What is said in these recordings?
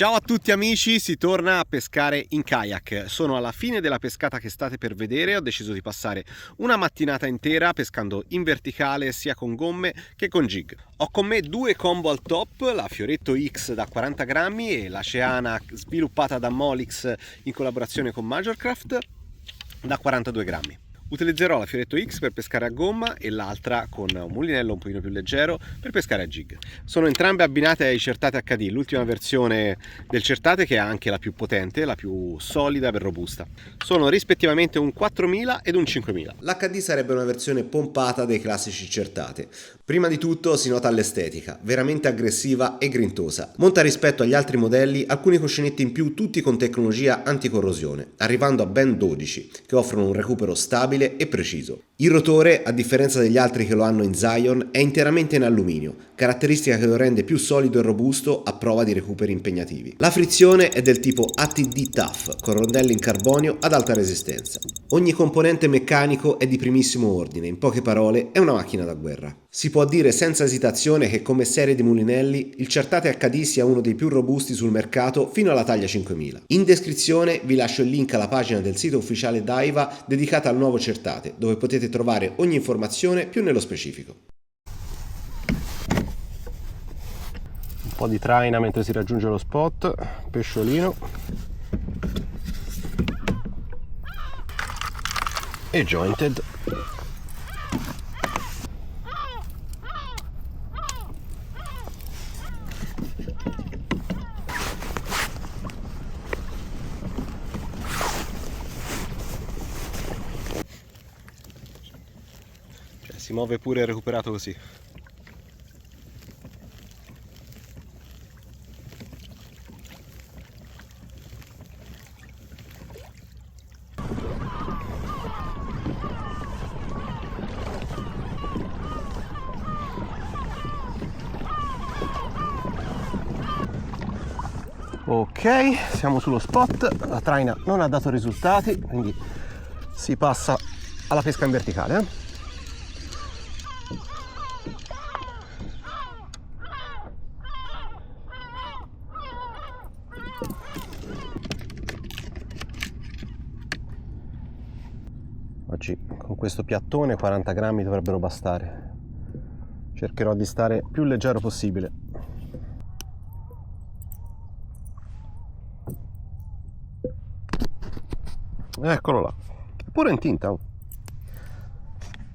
Ciao a tutti amici, si torna a pescare in kayak. Sono alla fine della pescata che state per vedere, ho deciso di passare una mattinata intera pescando in verticale sia con gomme che con jig. Ho con me due combo al top, la Fioretto X da 40 grammi e la Ceana sviluppata da Molix in collaborazione con Majorcraft da 42 grammi. Utilizzerò la Fioretto X per pescare a gomma e l'altra con un mulinello un pochino più leggero per pescare a jig. Sono entrambe abbinate ai Certate HD, l'ultima versione del Certate che è anche la più potente, la più solida e robusta. Sono rispettivamente un 4000 ed un 5000. L'HD sarebbe una versione pompata dei classici Certate. Prima di tutto si nota l'estetica, veramente aggressiva e grintosa. Monta rispetto agli altri modelli alcuni cuscinetti in più, tutti con tecnologia anticorrosione, arrivando a ben 12, che offrono un recupero stabile e preciso. Il rotore, a differenza degli altri che lo hanno in Zion, è interamente in alluminio, caratteristica che lo rende più solido e robusto a prova di recuperi impegnativi. La frizione è del tipo ATD Tough, con rondelle in carbonio ad alta resistenza. Ogni componente meccanico è di primissimo ordine, in poche parole è una macchina da guerra. Si può dire senza esitazione che come serie di mulinelli il Certate HD sia uno dei più robusti sul mercato fino alla taglia 5000. In descrizione vi lascio il link alla pagina del sito ufficiale Daiwa dedicata al nuovo Certate, dove potete trovare ogni informazione più nello specifico. Un po' di traina mentre si raggiunge lo spot, pesciolino e jointed. Si muove pure recuperato così. Ok, siamo sullo spot, la traina non ha dato risultati, quindi si passa alla pesca in verticale. Oggi con questo piattone 40 grammi dovrebbero bastare. Cercherò di stare più leggero possibile. Eccolo là, pure in tinta.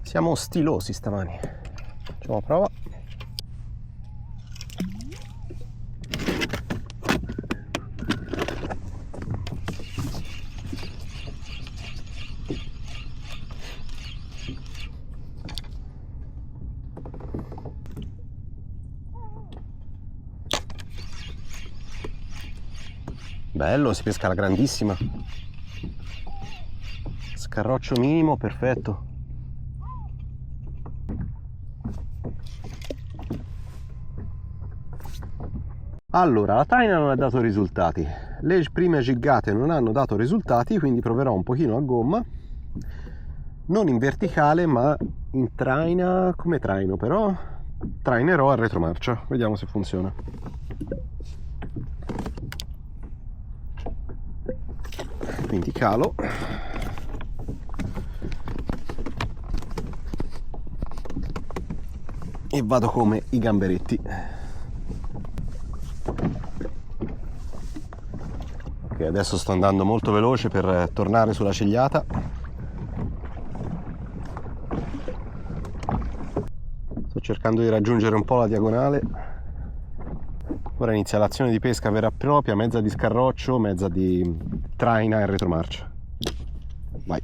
Siamo stilosi stamani. Facciamo prova. Bello, si pesca alla grandissima. Scarroccio minimo, perfetto. Allora, la traina non ha dato risultati. Le prime giggate non hanno dato risultati, quindi proverò un pochino a gomma. Non in verticale, ma in traina, come traino però. Trainerò a retromarcia, vediamo se funziona. Quindi calo e vado come i gamberetti. Ok, adesso sto andando molto veloce per tornare sulla cegliata. Sto cercando di raggiungere un po' la diagonale. Ora inizia l'azione di pesca vera e propria, mezza di scarroccio, mezza di traina e retromarcia. Vai.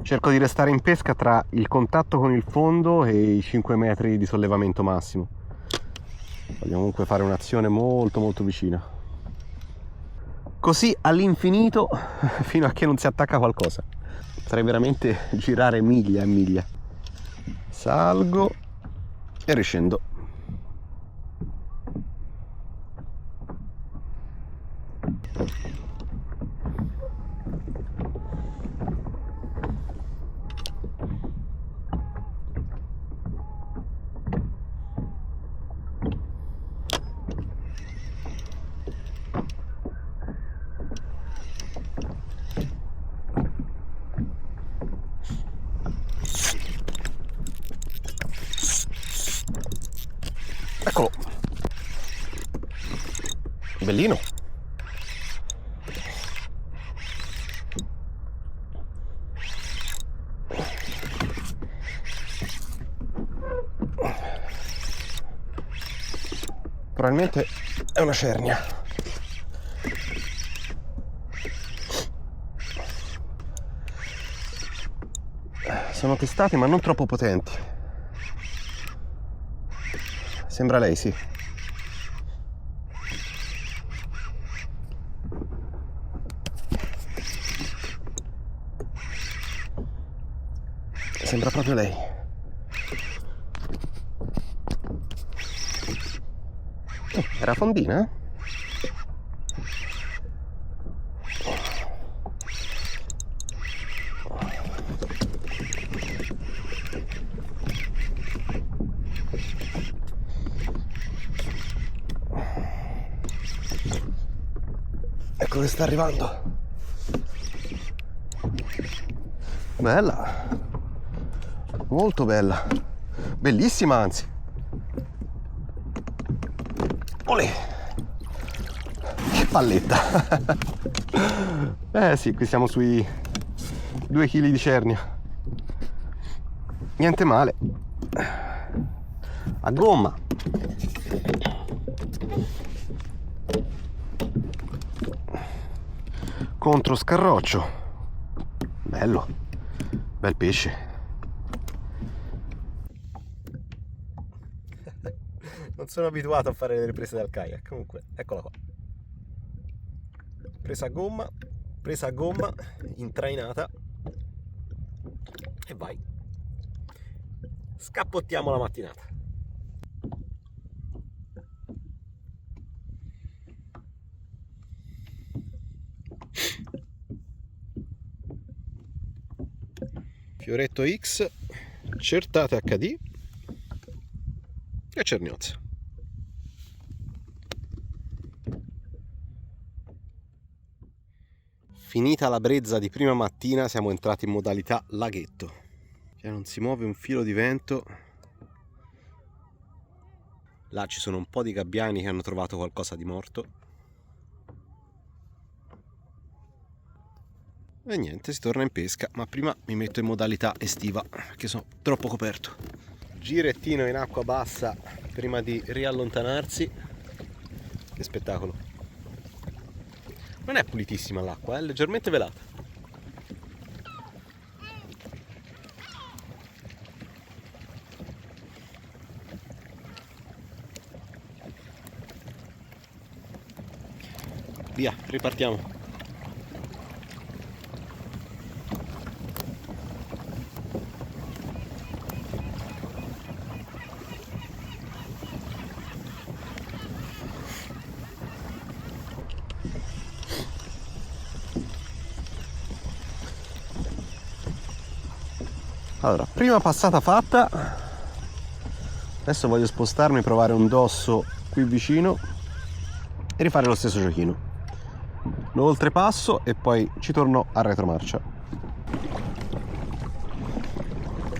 Cerco di restare in pesca tra il contatto con il fondo e i 5 metri di sollevamento massimo. Voglio comunque fare un'azione molto vicina. Così all'infinito fino a che non si attacca qualcosa. Potrei veramente girare miglia e miglia. Salgo e riscendo. Eccolo. Bellino. Probabilmente è una cernia. Sono testate ma non troppo potenti. Sembra lei, sì. Sembra proprio lei. Era fondina? Ecco che sta arrivando. Bella. Molto bella. Bellissima, anzi. Olè. Che palletta. Sì, qui siamo sui 2 kg di cernia. Niente male. A gomma. Contro scarroccio. Bello. Bel pesce. Non sono abituato a fare le riprese dal kayak. Comunque, eccola qua. Presa a gomma, intrainata. E vai. Scappottiamo la mattinata. Fioretto X, Certate HD e Cerniozza. Finita la brezza di prima mattina siamo entrati in modalità laghetto. Non si muove un filo di vento. Là ci sono un po' di gabbiani che hanno trovato qualcosa di morto. E niente, si torna in pesca, ma prima mi metto in modalità estiva perché sono troppo coperto. Girettino in acqua bassa prima di riallontanarsi. Che spettacolo. Non è pulitissima l'acqua, è leggermente velata. Via, ripartiamo. Allora, prima passata fatta, adesso voglio spostarmi, provare un dosso qui vicino e rifare lo stesso giochino. Lo oltrepasso e poi ci torno a retromarcia.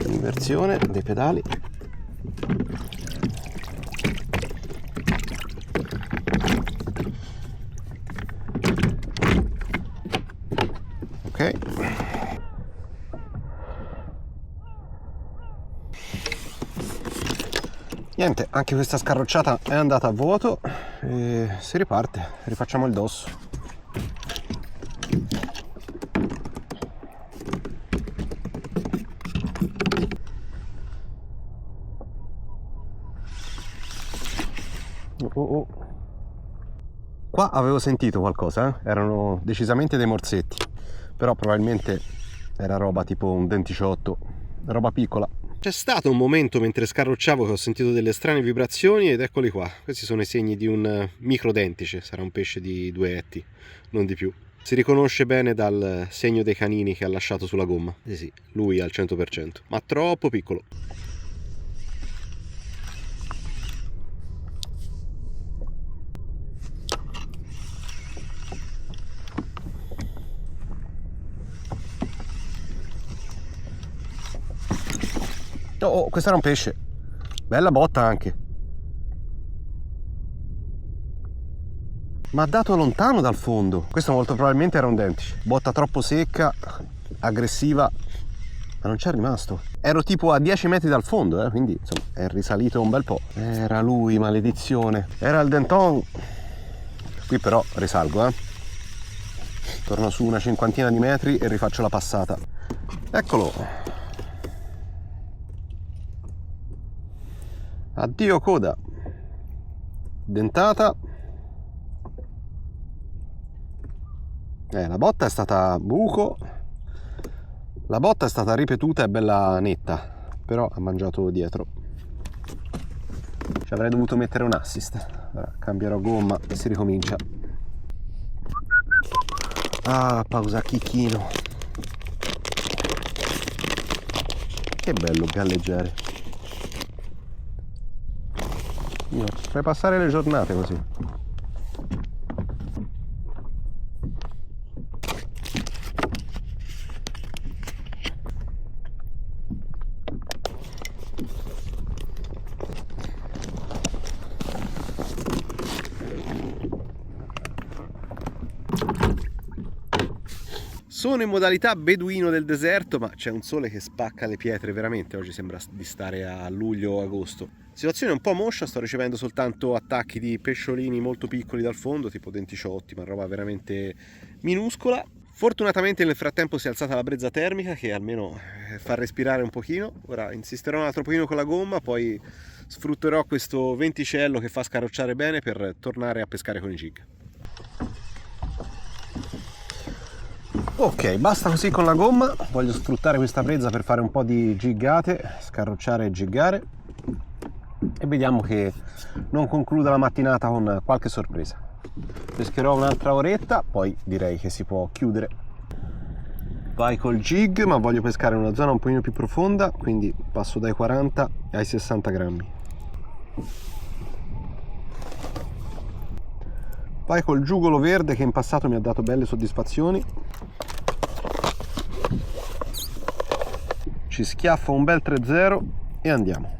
Inversione dei pedali. Ok. Niente, anche questa scarrocciata è andata a vuoto e si riparte, rifacciamo il dosso. Qua avevo sentito qualcosa, erano decisamente dei morsetti, però probabilmente era roba tipo un denticiotto, roba piccola. C'è stato un momento mentre scarrocciavo che ho sentito delle strane vibrazioni ed eccoli qua. Questi sono i segni di un microdentice, sarà un pesce di 2 etti, non di più. Si riconosce bene dal segno dei canini che ha lasciato sulla gomma. Sì, lui al 100%, ma troppo piccolo. Oh, questo era un pesce. Bella botta anche. Ma ha dato lontano dal fondo. Questo molto probabilmente era un dentice. Botta troppo secca, aggressiva, ma non c'è rimasto. Ero tipo a 10 metri dal fondo, quindi insomma è risalito un bel po'. Era lui, maledizione. Era il denton. Qui però risalgo, torno su una cinquantina di metri e rifaccio la passata. Eccolo. Addio coda. Dentata. La botta è stata buco, la botta è stata ripetuta e bella netta, però ha mangiato dietro. Ci avrei dovuto mettere un assist. Ora cambierò gomma e si ricomincia. Ah, pausa chicchino. Che bello galleggiare. Io potrei passare le giornate così. Sono in modalità beduino del deserto, ma c'è un sole che spacca le pietre veramente. Oggi sembra di stare a luglio o agosto. Situazione un po' moscia, sto ricevendo soltanto attacchi di pesciolini molto piccoli dal fondo, tipo denticiotti, ma roba veramente minuscola. Fortunatamente nel frattempo si è alzata la brezza termica che almeno fa respirare un pochino. Ora insisterò un altro pochino con la gomma, poi sfrutterò questo venticello che fa scarrocciare bene per tornare a pescare con i jig. Ok, basta così con la gomma. Voglio sfruttare questa brezza per fare un po' di giggate, scarrocciare e giggare, e vediamo che non concluda la mattinata con qualche sorpresa. Pescherò un'altra oretta, poi direi che si può chiudere. Vai col jig, ma voglio pescare in una zona un pochino più profonda, quindi passo dai 40 ai 60 grammi. Vai col giugolo verde che in passato mi ha dato belle soddisfazioni. Ci schiaffo un bel 3-0 e andiamo.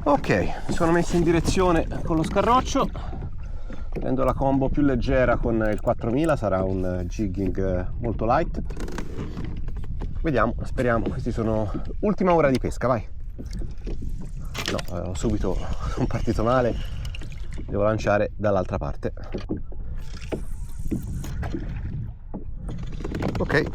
Ok, mi sono messo in direzione con lo scarroccio. Prendo la combo più leggera con il 4000, sarà un jigging molto light. Vediamo, speriamo. Questi sono ultima ora di pesca, vai. No, subito sono partito male. Devo lanciare dall'altra parte. Ok.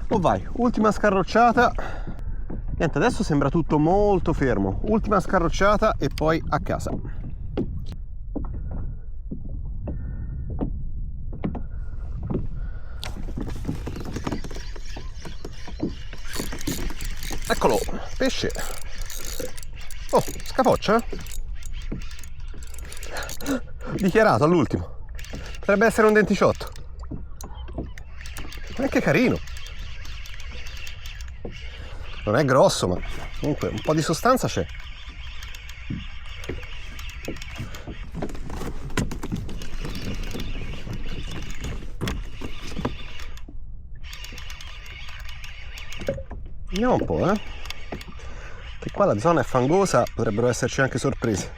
Oh vai, ultima scarrocciata. Niente, adesso sembra tutto molto fermo. Ultima scarrocciata e poi a casa. Eccolo, pesce. Oh, scapoccia. Dichiarato all'ultimo. Potrebbe essere un denticiotto. Che carino. Non è grosso, ma comunque un po' di sostanza c'è. Vediamo un po', che qua la zona è fangosa, potrebbero esserci anche sorprese.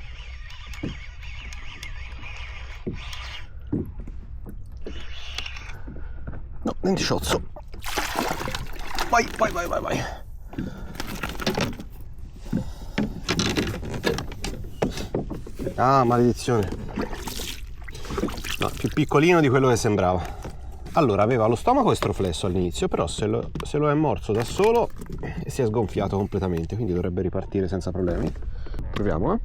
No, denticciozzo. Vai, vai, vai, vai, vai. Ah, maledizione. No, più piccolino di quello che sembrava. Allora, aveva lo stomaco estroflesso all'inizio, però se lo è morso da solo e si è sgonfiato completamente, quindi dovrebbe ripartire senza problemi. Proviamo,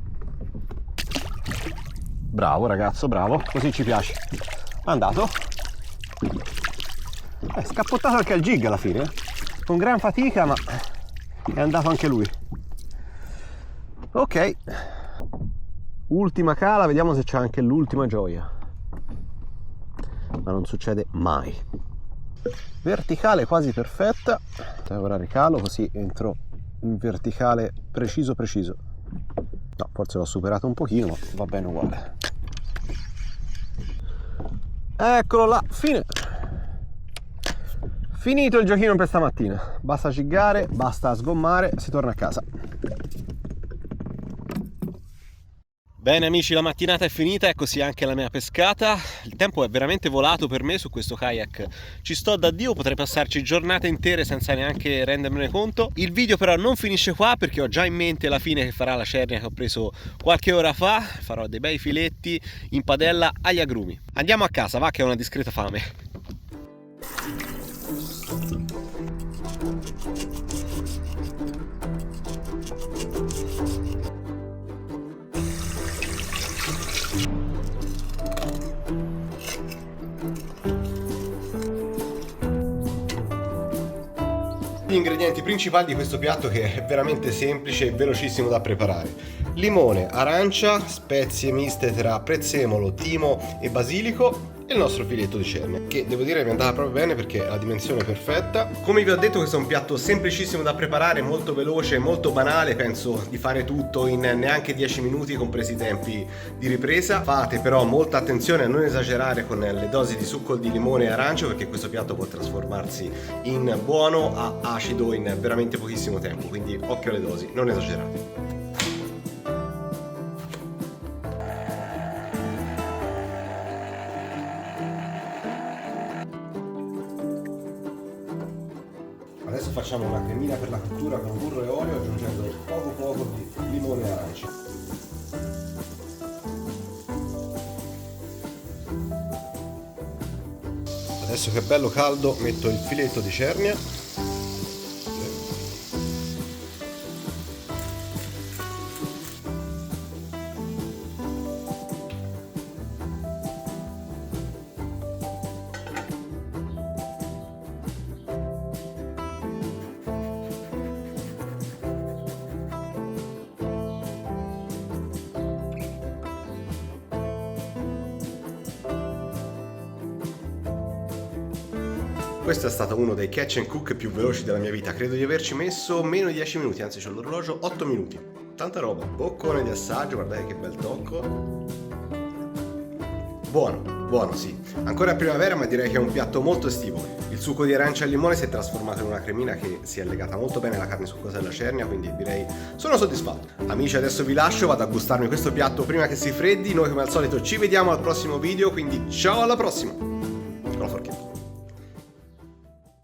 Bravo ragazzo, bravo, così ci piace. È andato. È scappottato anche al jig alla fine, con gran fatica, ma è andato anche lui. Ok. Ultima cala, vediamo se c'è anche l'ultima gioia. Ma non succede mai. Verticale quasi perfetta. Ora ricalo così entro in verticale preciso preciso. No, forse l'ho superato un pochino, ma va bene uguale. Eccolo là, fine. Finito il giochino per stamattina. Basta ciggare, basta sgommare, si torna a casa. Bene amici, la mattinata è finita e così anche la mia pescata. Il tempo è veramente volato per me su questo kayak. Ci sto da Dio, potrei passarci giornate intere senza neanche rendermene conto. Il video però non finisce qua perché ho già in mente la fine che farà la cernia che ho preso qualche ora fa. Farò dei bei filetti in padella agli agrumi. Andiamo a casa, va che ho una discreta fame. Gli ingredienti principali di questo piatto, che è veramente semplice e velocissimo da preparare: limone, arancia, spezie miste tra prezzemolo, timo e basilico e il nostro filetto di cernia, che devo dire mi è andata proprio bene perché è la dimensione perfetta. Come vi ho detto, questo è un piatto semplicissimo da preparare, molto veloce, molto banale, penso di fare tutto in neanche 10 minuti, compresi i tempi di ripresa. Fate però molta attenzione a non esagerare con le dosi di succo di limone e arancio, perché questo piatto può trasformarsi in buono a acido in veramente pochissimo tempo, quindi occhio alle dosi, non esagerate. Adesso facciamo una cremina per la cottura con burro e olio, aggiungendo poco di limone e arancia. Adesso che è bello caldo metto il filetto di cernia. Questo è stato uno dei catch and cook più veloci della mia vita, credo di averci messo meno di 10 minuti, anzi c'ho l'orologio, 8 minuti. Tanta roba, boccone di assaggio, guardate che bel tocco. Buono sì, ancora è primavera ma direi che è un piatto molto estivo. Il succo di arancia al limone si è trasformato in una cremina che si è legata molto bene alla carne succosa della cernia, quindi direi sono soddisfatto. Amici, adesso vi lascio, vado a gustarmi questo piatto prima che si freddi. Noi come al solito ci vediamo al prossimo video, quindi ciao, alla prossima! Con la forchetta.